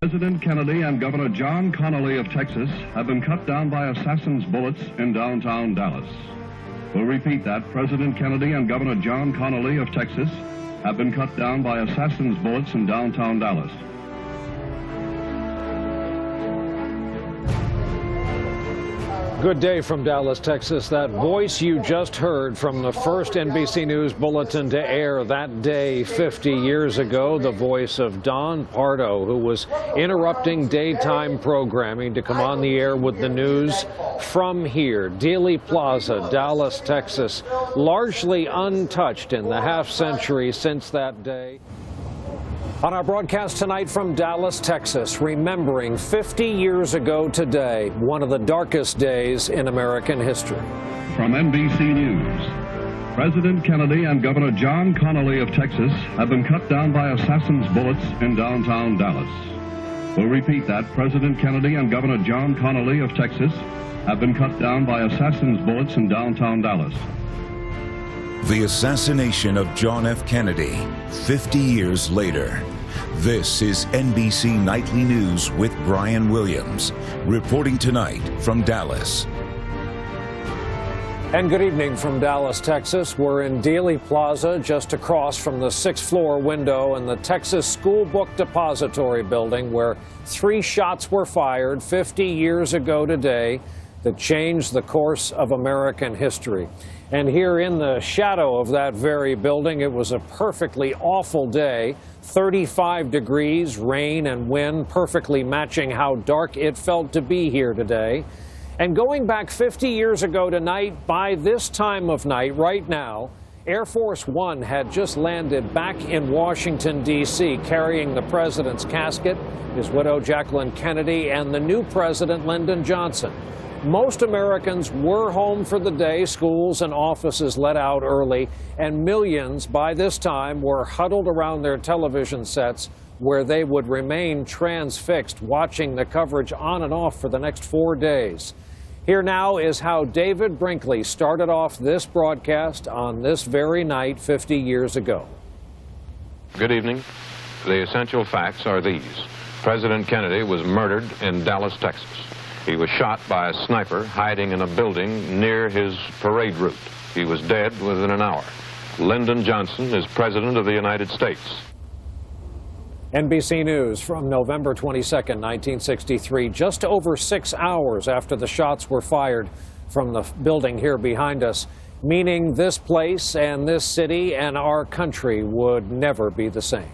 President Kennedy and Governor John Connally of Texas have been cut down by assassins' bullets in downtown Dallas. We'll repeat that. President Kennedy and Governor John Connally of Texas have been cut down by assassins' bullets in downtown Dallas. Good day from Dallas, Texas. That voice you just heard from the first NBC News bulletin to air that day 50 years ago, the voice of Don Pardo, who was interrupting daytime programming to come on the air with the news from here, Dealey Plaza, Dallas, Texas, largely untouched in the half-century since that day. On our broadcast tonight from Dallas, Texas, remembering 50 years ago today, one of the darkest days in American history. From NBC News, President Kennedy and Governor John Connally of Texas have been cut down by assassins' bullets in downtown Dallas. We'll repeat that. President Kennedy and Governor John Connally of Texas have been cut down by assassins' bullets in downtown Dallas. The assassination of John F. Kennedy, 50 years later. This is NBC Nightly News with Brian Williams, reporting tonight from Dallas. And good evening from Dallas, Texas. We're in Dealey Plaza, just across from the 6th floor window in the Texas School Book Depository building, where 3 shots were fired 50 years ago today that changed the course of American history. And here in the shadow of that very building, it was a perfectly awful day. 35 degrees, rain and wind, perfectly matching how dark it felt to be here today. And going back 50 years ago tonight, by this time of night, right now, Air Force One had just landed back in Washington, D.C., carrying the president's casket, his widow Jacqueline Kennedy, and the new president, Lyndon Johnson. Most Americans were home for the day, schools and offices let out early, and millions by this time were huddled around their television sets where they would remain transfixed, watching the coverage on and off for the next 4 days. Here now is how David Brinkley started off this broadcast on this very night 50 years ago. Good evening. The essential facts are these. President Kennedy was murdered in Dallas, Texas. He was shot by a sniper hiding in a building near his parade route. He was dead within an hour. Lyndon Johnson is President of the United States. NBC News from November 22nd, 1963, just over 6 hours after the shots were fired from the building here behind us, meaning this place and this city and our country would never be the same.